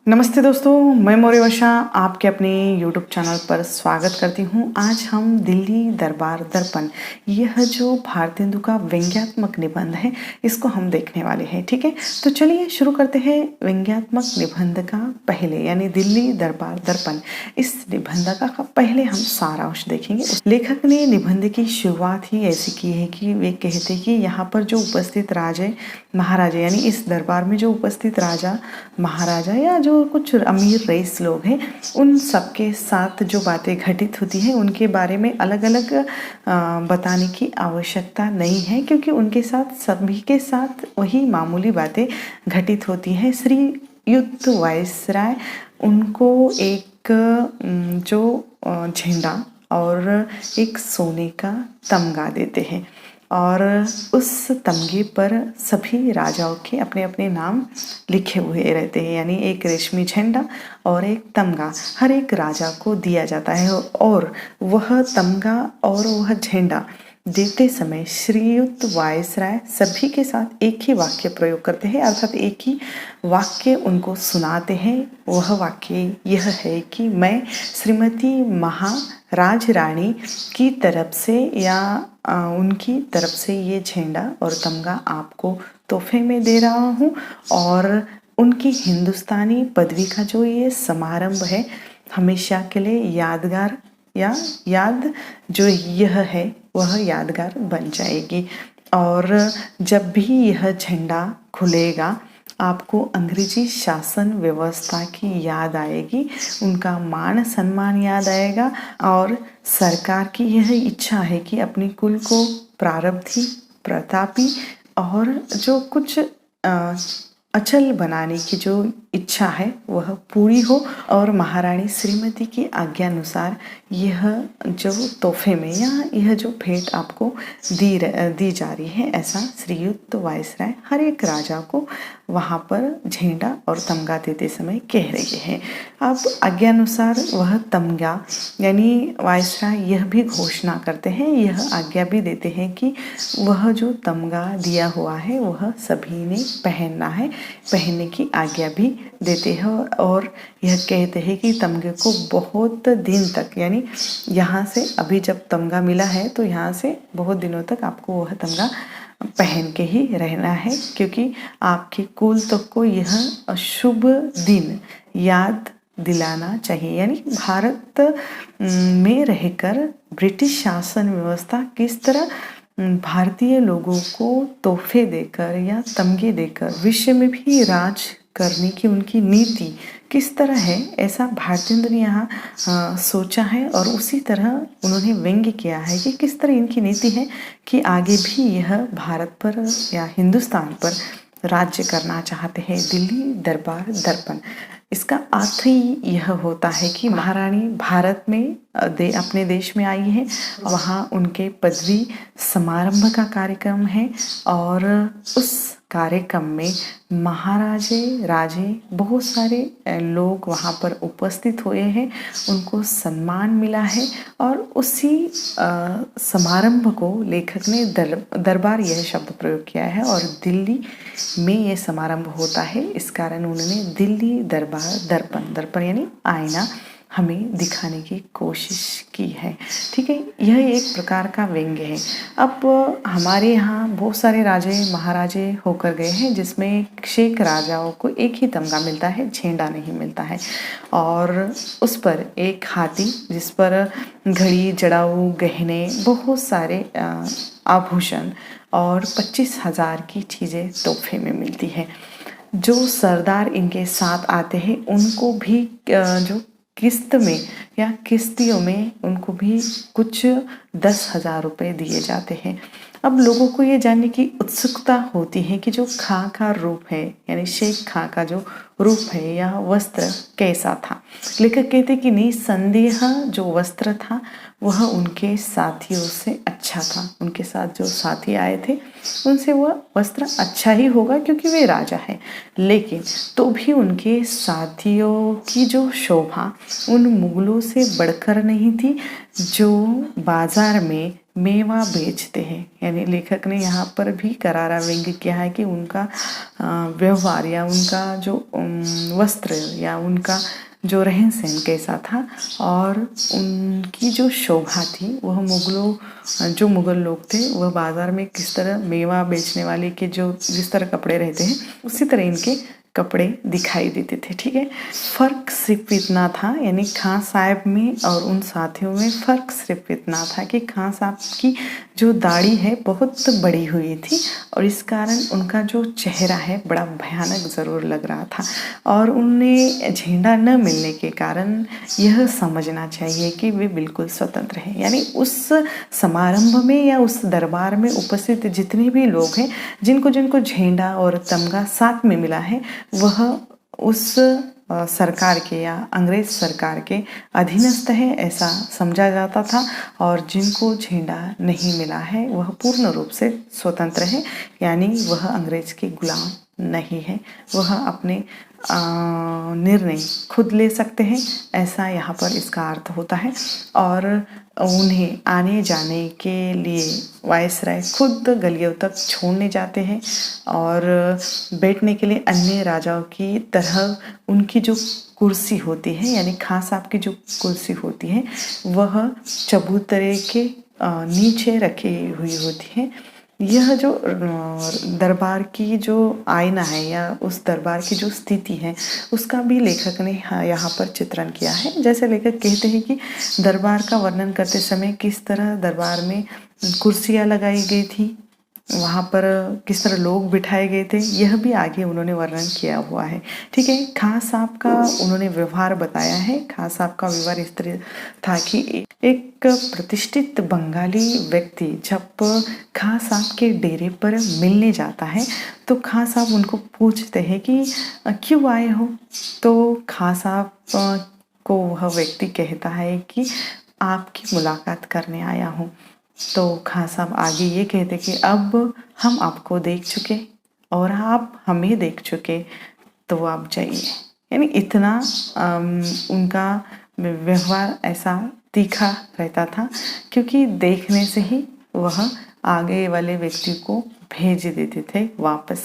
नमस्ते दोस्तों, मैं मौर्य वर्षा आपके अपने YouTube चैनल पर स्वागत करती हूँ। आज हम दिल्ली दरबार दर्पण, यह जो भारतेंदु का व्यंग्यात्मक निबंध है, इसको हम देखने वाले हैं। ठीक है, तो चलिए शुरू करते हैं व्यंग्यात्मक निबंध का पहले, यानी दिल्ली दरबार दर्पण। इस निबंध का पहले हम सारांश देखेंगे। लेखक ने निबंध की शुरुआत ही ऐसी की है कि वे कहते कि यहाँ पर जो उपस्थित राजे महाराजा, यानी इस दरबार में जो उपस्थित राजा महाराजा या जो कुछ अमीर रईस लोग हैं, उन सबके साथ जो बातें घटित होती हैं उनके बारे में अलग अलग बताने की आवश्यकता नहीं है, क्योंकि उनके साथ सभी के साथ वही मामूली बातें घटित होती हैं। श्रीयुत वायसराय उनको एक जो झंडा और एक सोने का तमगा देते हैं, और उस तमगे पर सभी राजाओं के अपने अपने नाम लिखे हुए रहते हैं, यानी एक रेशमी झंडा और एक तमगा हर एक राजा को दिया जाता है। और वह तमगा और वह झंडा देते समय श्रीयुत वायसराय सभी के साथ एक ही वाक्य प्रयोग करते हैं, अर्थात एक ही वाक्य उनको सुनाते हैं। वह वाक्य यह है कि मैं श्रीमती महाराज रानी की तरफ से या उनकी तरफ से ये झंडा और तमगा आपको तोहफे में दे रहा हूँ, और उनकी हिंदुस्तानी पदवी का जो ये समारंभ है हमेशा के लिए यादगार या याद जो यह है वह यादगार बन जाएगी। और जब भी यह झंडा खुलेगा आपको अंग्रेजी शासन व्यवस्था की याद आएगी, उनका मान सम्मान याद आएगा, और सरकार की यह इच्छा है कि अपनी कुल को प्रारब्धी, प्रतापी और जो कुछ अचल बनाने की जो इच्छा है वह पूरी हो, और महारानी श्रीमती की आज्ञानुसार यह जो तोहफे में या यह जो भेंट आपको दी जा रही है, ऐसा श्रीयुत वायसराय हर एक राजा को वहाँ पर झंडा और तमगा देते समय कह रहे हैं। अब आज्ञानुसार वह तमगा, यानी वायसराय यह भी घोषणा करते हैं, यह आज्ञा भी देते हैं कि वह जो तमगा दिया हुआ है वह सभी ने पहनना है, पहनने की आज्ञा भी देते हैं। और यह कहते हैं कि तमगे को बहुत दिन तक, यानी यहाँ से अभी जब तमगा मिला है तो यहाँ से बहुत दिनों तक आपको वह तमगा पहन के ही रहना है, क्योंकि आपके कुल तक को यह शुभ दिन याद दिलाना चाहिए। यानी भारत में रहकर ब्रिटिश शासन व्यवस्था किस तरह भारतीय लोगों को तोहफे देकर या तमगे देकर विश्व में भी राज करने की उनकी नीति किस तरह है, ऐसा भारतेंदु ने यहाँ सोचा है, और उसी तरह उन्होंने व्यंग्य किया है कि किस तरह इनकी नीति है कि आगे भी यह भारत पर या हिंदुस्तान पर राज्य करना चाहते हैं। दिल्ली दरबार दर्पण, इसका अर्थ ही यह होता है कि महारानी भारत में अपने देश में आई है, वहाँ उनके पदवी समारंभ का कार्यक्रम है, और उस कार्यक्रम में महाराजे राजे बहुत सारे लोग वहाँ पर उपस्थित हुए हैं, उनको सम्मान मिला है, और उसी समारंभ को लेखक ने दरबार यह शब्द प्रयोग किया है, और दिल्ली में यह समारंभ होता है, इस कारण उन्होंने दिल्ली दरबार दर्पण, दर्पण यानी आईना हमें दिखाने की कोशिश की है। ठीक है, यह एक प्रकार का व्यंग्य है। अब हमारे यहाँ बहुत सारे राजे महाराजे होकर गए हैं, जिसमें शेख राजाओं को एक ही तमगा मिलता है, झंडा नहीं मिलता है, और उस पर एक हाथी जिस पर घड़ी, जड़ाऊ, गहने, बहुत सारे आभूषण और 25,000 की चीज़ें तोहफे में मिलती है। जो सरदार इनके साथ आते हैं उनको भी जो किस्त में या किस्तियों में उनको भी कुछ 10,000 रुपये दिए जाते हैं। अब लोगों को ये जानने की उत्सुकता होती है कि जो खां का रूप है, यानी शेख खां का जो रूप है या वस्त्र कैसा था। लेखक कहते कि निसंदेह जो वस्त्र था वह उनके साथियों से अच्छा था, उनके साथ जो साथी आए थे उनसे वह वस्त्र अच्छा ही होगा क्योंकि वे राजा हैं, लेकिन तो भी उनके साथियों की जो शोभा उन मुगलों से बढ़कर नहीं थी जो बाजार में मेवा बेचते हैं। यानी लेखक ने यहाँ पर भी करारा व्यंग्य किया है कि उनका व्यवहार या उनका जो वस्त्र या उनका जो रहन सहन कैसा था और उनकी जो शोभा थी, वह जो मुग़ल लोग थे वह बाज़ार में किस तरह मेवा बेचने वाले के जो जिस तरह कपड़े रहते हैं उसी तरह इनके कपड़े दिखाई देते थे। ठीक है, फ़र्क सिर्फ इतना था, यानी खां साहब में और उन साथियों में फ़र्क सिर्फ इतना था कि खां साहब की जो दाढ़ी है बहुत बड़ी हुई थी और इस कारण उनका जो चेहरा है बड़ा भयानक ज़रूर लग रहा था और उन्हें झंडा न मिलने के कारण यह समझना चाहिए कि वे बिल्कुल स्वतंत्र हैं। यानी उस समारंभ में या उस दरबार में उपस्थित जितने भी लोग हैं, जिनको जिनको झंडा और तमगा साथ में मिला है, वह उस सरकार के या अंग्रेज सरकार के अधीनस्थ है ऐसा समझा जाता था और जिनको झंडा नहीं मिला है वह पूर्ण रूप से स्वतंत्र है, यानी वह अंग्रेज के गुलाम नहीं है, वह अपने निर्णय खुद ले सकते हैं, ऐसा यहाँ पर इसका अर्थ होता है। और उन्हें आने जाने के लिए वायसराय खुद गलियों तक छोड़ने जाते हैं और बैठने के लिए अन्य राजाओं की तरह उनकी जो कुर्सी होती है, यानी खां साहब की जो कुर्सी होती है वह चबूतरे के नीचे रखी हुई होती है। यह जो दरबार की जो आईना है या उस दरबार की जो स्थिति है उसका भी लेखक ने यहाँ पर चित्रण किया है। जैसे लेखक कहते हैं कि दरबार का वर्णन करते समय किस तरह दरबार में कुर्सियाँ लगाई गई थी, वहाँ पर किस तरह लोग बिठाए गए थे, यह भी आगे उन्होंने वर्णन किया हुआ है। ठीक है, खां साहब का उन्होंने व्यवहार बताया है। खां साहब का व्यवहार इस तरह था कि एक प्रतिष्ठित बंगाली व्यक्ति जब खां साहब के डेरे पर मिलने जाता है तो खां साहब उनको पूछते हैं कि क्यों आए हो, तो खां साहब को वह व्यक्ति कहता है कि आपकी मुलाकात करने आया हूँ। तो खां साहब आगे ये कहते कि अब हम आपको देख चुके और आप हमें देख चुके, तो आप जाइए। यानी इतना उनका व्यवहार ऐसा तीखा रहता था क्योंकि देखने से ही वह आगे वाले व्यक्ति को भेज देते थे वापस।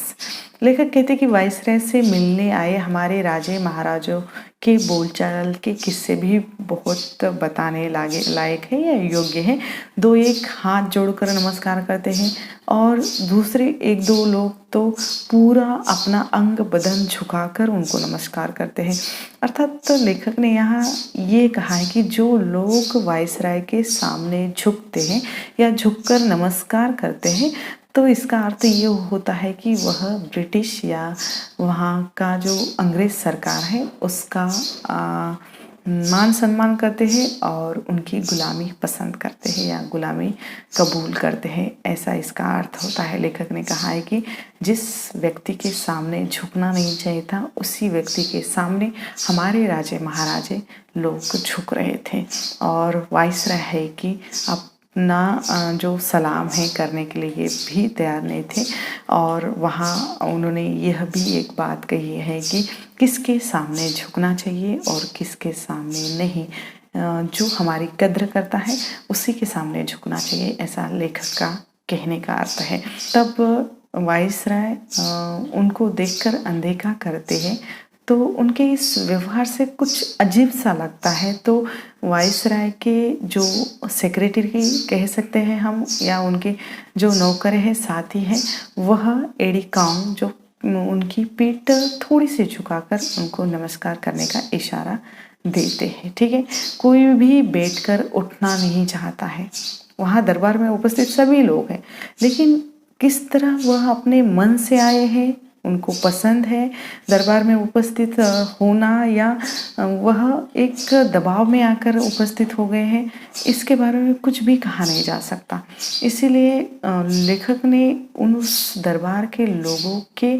लेखक कहते कि वायसराय से मिलने आए हमारे राजे महाराजों के बोलचाल के किस्से भी बहुत बताने लायक है या योग्य है। दो एक हाथ जोड़कर नमस्कार करते हैं और दूसरे एक दो लोग तो पूरा अपना अंग बदन झुकाकर उनको नमस्कार करते हैं। अर्थात लेखक ने यहाँ ये कहा है कि जो लोग वायसराय के सामने झुकते हैं या झुककर नमस्कार करते हैं, तो इसका अर्थ ये होता है कि वह ब्रिटिश या वहाँ का जो अंग्रेज सरकार है उसका मान सम्मान करते हैं और उनकी गुलामी पसंद करते हैं या गुलामी कबूल करते हैं, ऐसा इसका अर्थ होता है। लेखक ने कहा है कि जिस व्यक्ति के सामने झुकना नहीं चाहिए था उसी व्यक्ति के सामने हमारे राजे महाराजे लोग झुक रहे थे और वायसराय है कि अपना जो सलाम है करने के लिए भी तैयार नहीं थे। और वहाँ उन्होंने यह भी एक बात कही है कि किसके सामने झुकना चाहिए और किसके सामने नहीं, जो हमारी कद्र करता है उसी के सामने झुकना चाहिए, ऐसा लेखक का कहने का अर्थ है। तब वायसराय उनको देखकर अनदेखा करते हैं तो उनके इस व्यवहार से कुछ अजीब सा लगता है। तो वायसराय के जो सेक्रेटरी कह सकते हैं हम या उनके जो नौकर हैं साथी हैं, वह एडिकाउं जो उनकी पीठ थोड़ी सी झुकाकर उनको नमस्कार करने का इशारा देते हैं। ठीक है, कोई भी बैठकर उठना नहीं चाहता है, वहाँ दरबार में उपस्थित सभी लोग हैं, लेकिन किस तरह वह अपने मन से आए हैं, उनको पसंद है दरबार में उपस्थित होना या वह एक दबाव में आकर उपस्थित हो गए हैं, इसके बारे में कुछ भी कहा नहीं जा सकता। इसीलिए लेखक ने उस दरबार के लोगों के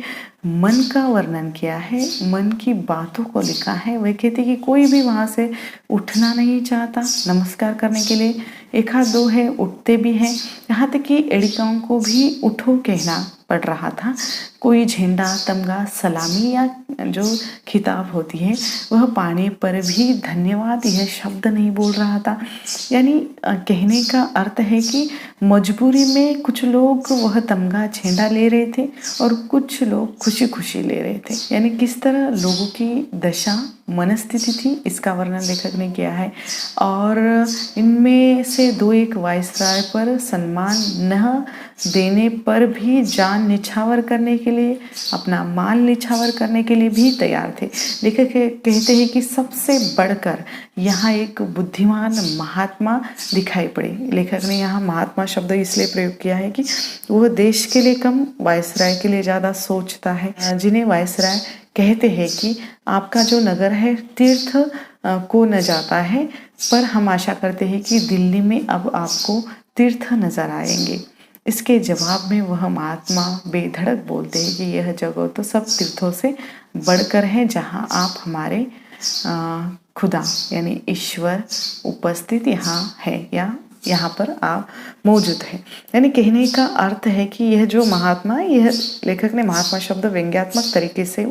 मन का वर्णन किया है, मन की बातों को लिखा है। वह कहते कि कोई भी वहाँ से उठना नहीं चाहता नमस्कार करने के लिए, एक आध दो है उठते भी हैं, यहाँ तक कि एडिकाओं को भी उठो कहना पड़ रहा था। कोई झंडा, तमगा, सलामी या जो खिताब होती है वह पाने पर भी धन्यवाद यह शब्द नहीं बोल रहा था। यानी कहने का अर्थ है कि मजबूरी में कुछ लोग वह तमगा, झंडा ले रहे थे और कुछ लोग खुशी खुशी ले रहे थे। यानी किस तरह लोगों की दशा, मनस्थिति थी, इसका वर्णन लेखक ने किया है। और इनमें से दो एक वायसराय पर सम्मान न देने पर भी जान निछावर करने के लिए, अपना माल निछावर करने के लिए भी तैयार थे। लेखक कहते हैं कि सबसे बढ़कर यहाँ एक बुद्धिमान महात्मा दिखाई पड़े। लेखक ने यहाँ महात्मा शब्द इसलिए प्रयोग किया है कि वह देश के लिए कम, वायसराय के लिए ज़्यादा सोचता है। जिन्हें वायसराय कहते हैं कि आपका जो नगर है तीर्थ को न जाता है, पर हम आशा करते हैं कि दिल्ली में अब आपको तीर्थ नजर आएंगे। इसके जवाब में वह महात्मा बेधड़क बोलते हैं कि यह जगह तो सब तीर्थों से बढ़कर है, जहाँ आप हमारे खुदा यानी ईश्वर उपस्थित यहाँ है या यहाँ पर आप मौजूद है। यानी कहने का अर्थ है कि यह जो महात्मा, यह लेखक ने महात्मा शब्द व्यंग्यात्मक तरीके से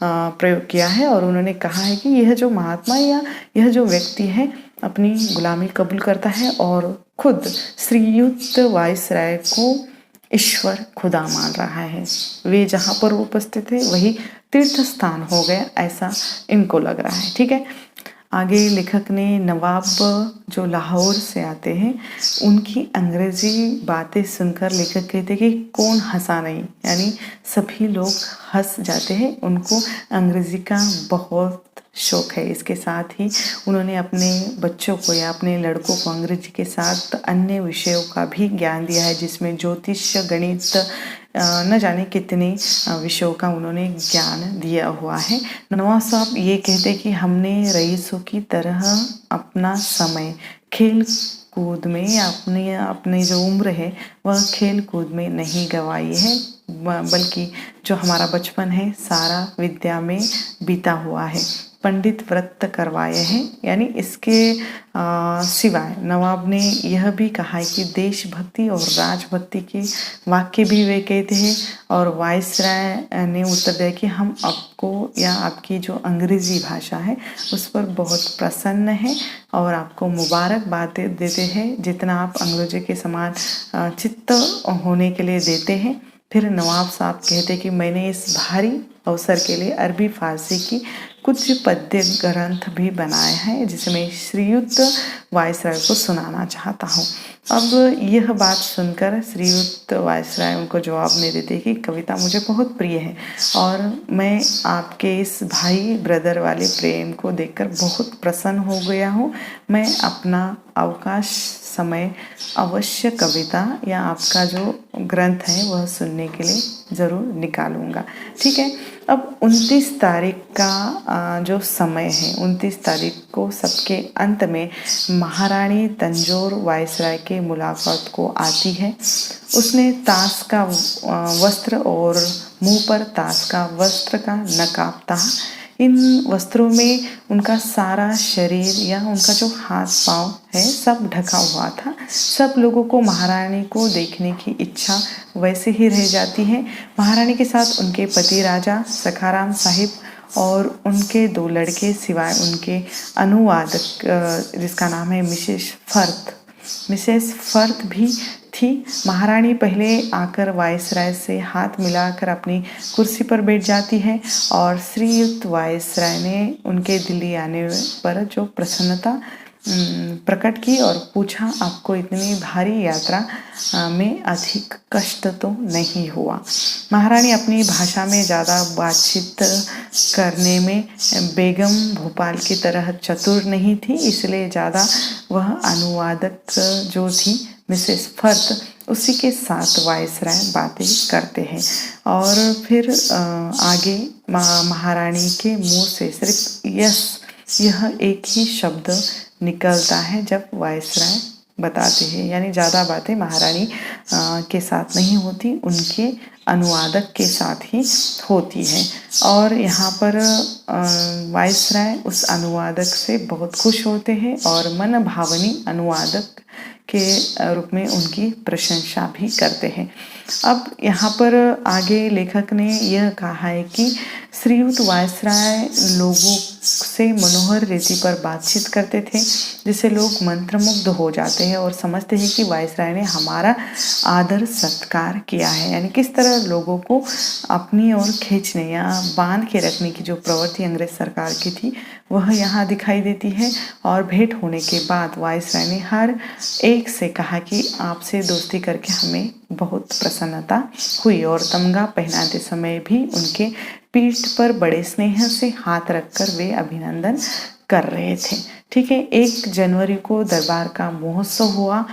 प्रयोग किया है और उन्होंने कहा है कि यह जो महात्मा या यह जो व्यक्ति है अपनी गुलामी कबूल करता है और खुद श्रीयुक्त वायसराय को ईश्वर खुदा मान रहा है। वे जहाँ पर उपस्थित है वही तीर्थ स्थान हो गया, ऐसा इनको लग रहा है। ठीक है, आगे लेखक ने नवाब जो लाहौर से आते हैं उनकी अंग्रेजी बातें सुनकर लेखक कहते हैं कि कौन हंसा नहीं, यानी सभी लोग हंस जाते हैं। उनको अंग्रेजी का बहुत शौक है। इसके साथ ही उन्होंने अपने बच्चों को या अपने लड़कों को अंग्रेजी के साथ अन्य विषयों का भी ज्ञान दिया है, जिसमें ज्योतिष, गणित, न जाने कितने विषयों का उन्होंने ज्ञान दिया हुआ है। नवाब साहब ये कहते कि हमने रईसों की तरह अपना समय खेल कूद में या अपनी जो उम्र है वह खेल कूद में नहीं गंवाई है, बल्कि जो हमारा बचपन है सारा विद्या में बीता हुआ है, पंडित व्रत करवाए हैं। यानी इसके सिवाय नवाब ने यह भी कहा है कि देशभक्ति और राजभक्ति के वाक्य भी वे कहते हैं। और वायसराय ने उत्तर दिया कि हम आपको या आपकी जो अंग्रेज़ी भाषा है उस पर बहुत प्रसन्न है और आपको मुबारकबाद देते हैं, जितना आप अंग्रेजी के समान चित्त होने के लिए देते हैं। फिर नवाब साहब कहते कि मैंने इस भारी अवसर के लिए अरबी फारसी की कुछ पद्य ग्रंथ भी बनाए हैं, जिसमें श्रीयुक्त वायसराय को सुनाना चाहता हूँ। अब यह बात सुनकर श्रीयुक्त वायसराय उनको जवाब नहीं देते कि कविता मुझे बहुत प्रिय है और मैं आपके इस भाई ब्रदर वाले प्रेम को देखकर बहुत प्रसन्न हो गया हूँ। मैं अपना अवकाश समय अवश्य कविता या आपका जो ग्रंथ है वह सुनने के लिए ज़रूर निकालूंगा। ठीक है, अब 29 तारीख का जो समय है, 29 तारीख को सबके अंत में महारानी तंजौर वायसराय के मुलाकात को आती है। उसने ताश का वस्त्र और मुंह पर ताश का वस्त्र का नकाब था। इन वस्त्रों में उनका सारा शरीर या उनका जो हाथ पांव है सब ढका हुआ था। सब लोगों को महारानी को देखने की इच्छा वैसे ही रह जाती है। महारानी के साथ उनके पति राजा सखाराम साहिब और उनके 2 लड़के, सिवाय उनके अनुवादक जिसका नाम है मिसेस फर्थ भी थी। महारानी पहले आकर वायसराय से हाथ मिलाकर अपनी कुर्सी पर बैठ जाती है और श्रीयुक्त वायसराय ने उनके दिल्ली आने पर जो प्रसन्नता प्रकट की और पूछा, आपको इतनी भारी यात्रा में अधिक कष्ट तो नहीं हुआ? महारानी अपनी भाषा में ज़्यादा बातचीत करने में बेगम भोपाल की तरह चतुर नहीं थी, इसलिए ज़्यादा वह अनुवादक जो थी मिसेस फर्थ उसी के साथ वायसराय बातें करते हैं। और फिर आगे महारानी के मुंह से सिर्फ यह एक ही शब्द निकलता है जब वायसराय बताते हैं, यानी ज़्यादा बातें महारानी के साथ नहीं होती, उनके अनुवादक के साथ ही होती है। और यहाँ पर वायसराय उस अनुवादक से बहुत खुश होते हैं और मन भावनी अनुवादक के रूप में उनकी प्रशंसा भी करते हैं। अब यहाँ पर आगे लेखक ने यह कहा है कि श्रीयुत वायसराय लोगों से मनोहर रीति पर बातचीत करते थे, जिससे लोग मंत्रमुग्ध हो जाते हैं और समझते हैं कि वायसराय ने हमारा आदर सत्कार किया है। यानी किस तरह लोगों को अपनी ओर खींचने या बांध के रखने की जो प्रवृत्ति अंग्रेज सरकार की थी वह यहाँ दिखाई देती है। और भेंट होने के बाद वायसराय ने हर एक से कहा कि आपसे दोस्ती करके हमें बहुत प्रसन्नता हुई, और तमगा पहनाते समय भी उनके पीठ पर बड़े स्नेह से हाथ रखकर वे अभिनंदन कर रहे थे। ठीक है, 1 जनवरी को दरबार का महोत्सव हुआ।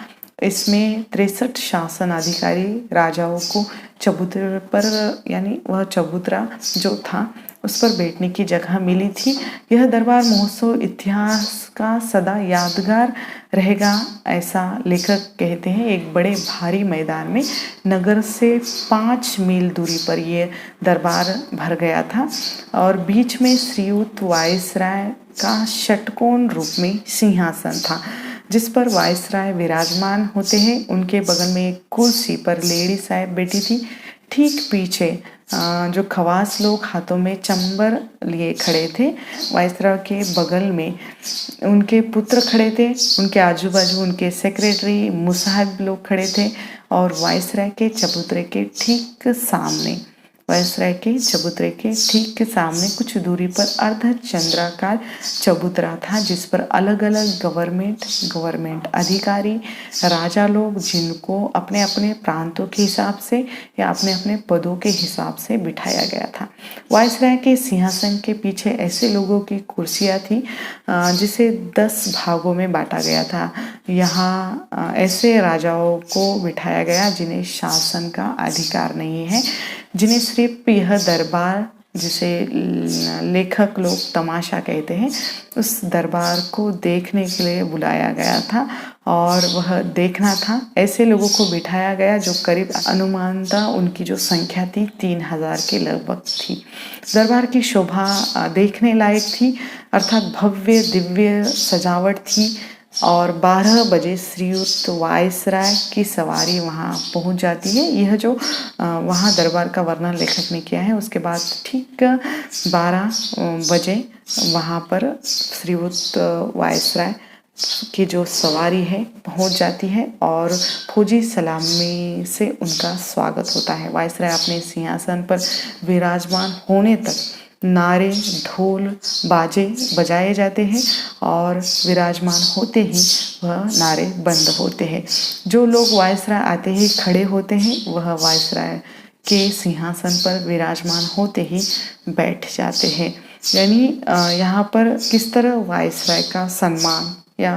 इसमें 63 शासन अधिकारी राजाओं को चबूतरे पर, यानी वह चबूतरा जो था उस पर बैठने की जगह मिली थी। यह दरबार महोत्सव इतिहास का सदा यादगार रहेगा, ऐसा लेखक कहते हैं। एक बड़े भारी मैदान में नगर से 5 मील दूरी पर यह दरबार भर गया था, और बीच में श्रीयुत वायसराय का षटकोण रूप में सिंहासन था, जिस पर वायसराय विराजमान होते हैं। उनके बगल में एक कुर्सी पर लेडी साहब बैठी थी। ठीक पीछे जो खवास लोग हाथों में चंबर लिए खड़े थे, वायसराय के बगल में उनके पुत्र खड़े थे, उनके आजू बाजू उनके सेक्रेटरी मुसाहिब लोग खड़े थे, और वायसराय के चबूतरे के ठीक सामने कुछ दूरी पर अर्धचंद्राकार चबूतरा था, जिस पर अलग अलग गवर्नमेंट अधिकारी, राजा लोग, जिनको अपने अपने प्रांतों के हिसाब से या अपने अपने पदों के हिसाब से बिठाया गया था। वायसराय के सिंहासन के पीछे ऐसे लोगों की कुर्सियाँ थी जिसे 10 भागों में बांटा गया था। यहाँ ऐसे राजाओं को बिठाया गया जिन्हें शासन का अधिकार नहीं है, जिन्हें सिर्फ यह दरबार, जिसे लेखक लोग तमाशा कहते हैं, उस दरबार को देखने के लिए बुलाया गया था और वह देखना था। ऐसे लोगों को बिठाया गया जो करीब अनुमानतः उनकी जो संख्या थी 3000 के लगभग थी। दरबार की शोभा देखने लायक थी, अर्थात भव्य दिव्य सजावट थी। और 12 बजे श्रीयुत वायसराय की सवारी वहाँ पहुँच जाती है। यह जो वहाँ दरबार का वर्णन लेखक ने किया है, उसके बाद ठीक 12 बजे वहाँ पर श्रीयुत वायसराय की जो सवारी है पहुँच जाती है और फौजी सलामी से उनका स्वागत होता है। वायसराय अपने सिंहासन पर विराजमान होने तक नारे, ढोल, बाजे बजाए जाते हैं और विराजमान होते ही वह नारे बंद होते हैं। जो लोग वायसराय आते ही खड़े होते हैं, वह वायसराय के सिंहासन पर विराजमान होते ही बैठ जाते हैं। यानी यहाँ पर किस तरह वायसराय का सम्मान या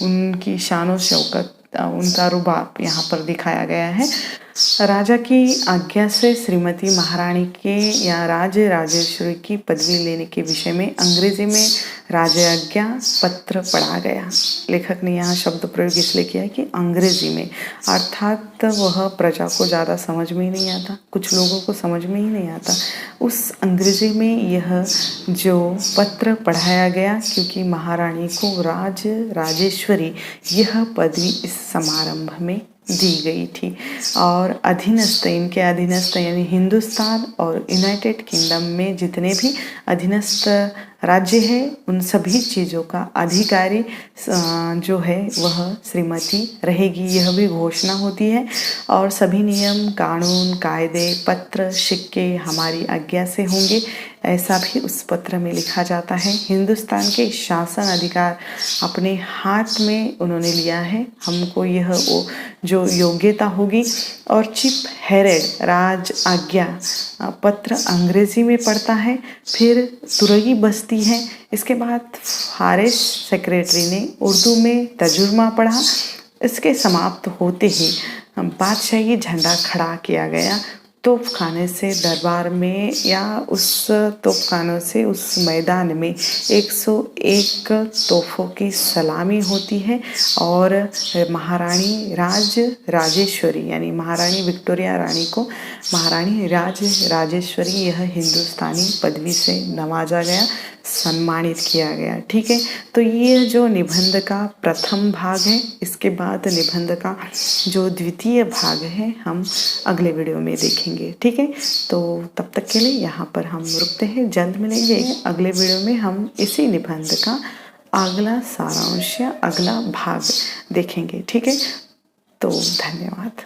उनकी शानो शौकत, उनका रुबाब यहाँ पर दिखाया गया है। राजा की आज्ञा से श्रीमती महारानी के या राजेश्वरी की पदवी लेने के विषय में अंग्रेजी में राजआज्ञा पत्र पढ़ा गया। लेखक ने यहाँ शब्द प्रयोग इसलिए किया कि अंग्रेजी में, अर्थात वह प्रजा को ज़्यादा समझ में ही नहीं आता, कुछ लोगों को समझ में ही नहीं आता। उस अंग्रेजी में यह जो पत्र पढ़ाया गया, क्योंकि महारानी को राजेश्वरी यह पदवी इस समारंभ में दी गई थी और इनके अधीनस्थ यानी हिंदुस्तान और यूनाइटेड किंगडम में जितने भी अधीनस्थ राज्य है, उन सभी चीज़ों का अधिकारी जो है वह श्रीमती रहेगी, यह भी घोषणा होती है। और सभी नियम, कानून, कायदे, पत्र, सिक्के हमारी आज्ञा से होंगे, ऐसा भी उस पत्र में लिखा जाता है। हिंदुस्तान के शासन अधिकार अपने हाथ में उन्होंने लिया है, हमको यह जो योग्यता होगी। और चीफ हेरेड राज आज्ञा पत्र अंग्रेजी में पढ़ता है, फिर तुरई बजती है। इसके बाद फारिस सेक्रेटरी ने उर्दू में तर्जुमा पढ़ा। इसके समाप्त होते ही बादशाही झंडा खड़ा किया गया। तोपखाने से दरबार में या उस तोपखानों से उस मैदान में 101 तोपों की सलामी होती है और महारानी राजेश्वरी यानी महारानी विक्टोरिया रानी को महारानी राजेश्वरी यह हिंदुस्तानी पदवी से नवाजा गया। सम्मानित किया गया। ठीक है, तो ये जो निबंध का प्रथम भाग है, इसके बाद निबंध का जो द्वितीय भाग है हम अगले वीडियो में देखेंगे। ठीक है, तो तब तक के लिए यहाँ पर हम रुकते हैं। जल्द मिलेंगे अगले वीडियो में, हम इसी निबंध का अगला सारांश या अगला भाग देखेंगे। ठीक है, तो धन्यवाद।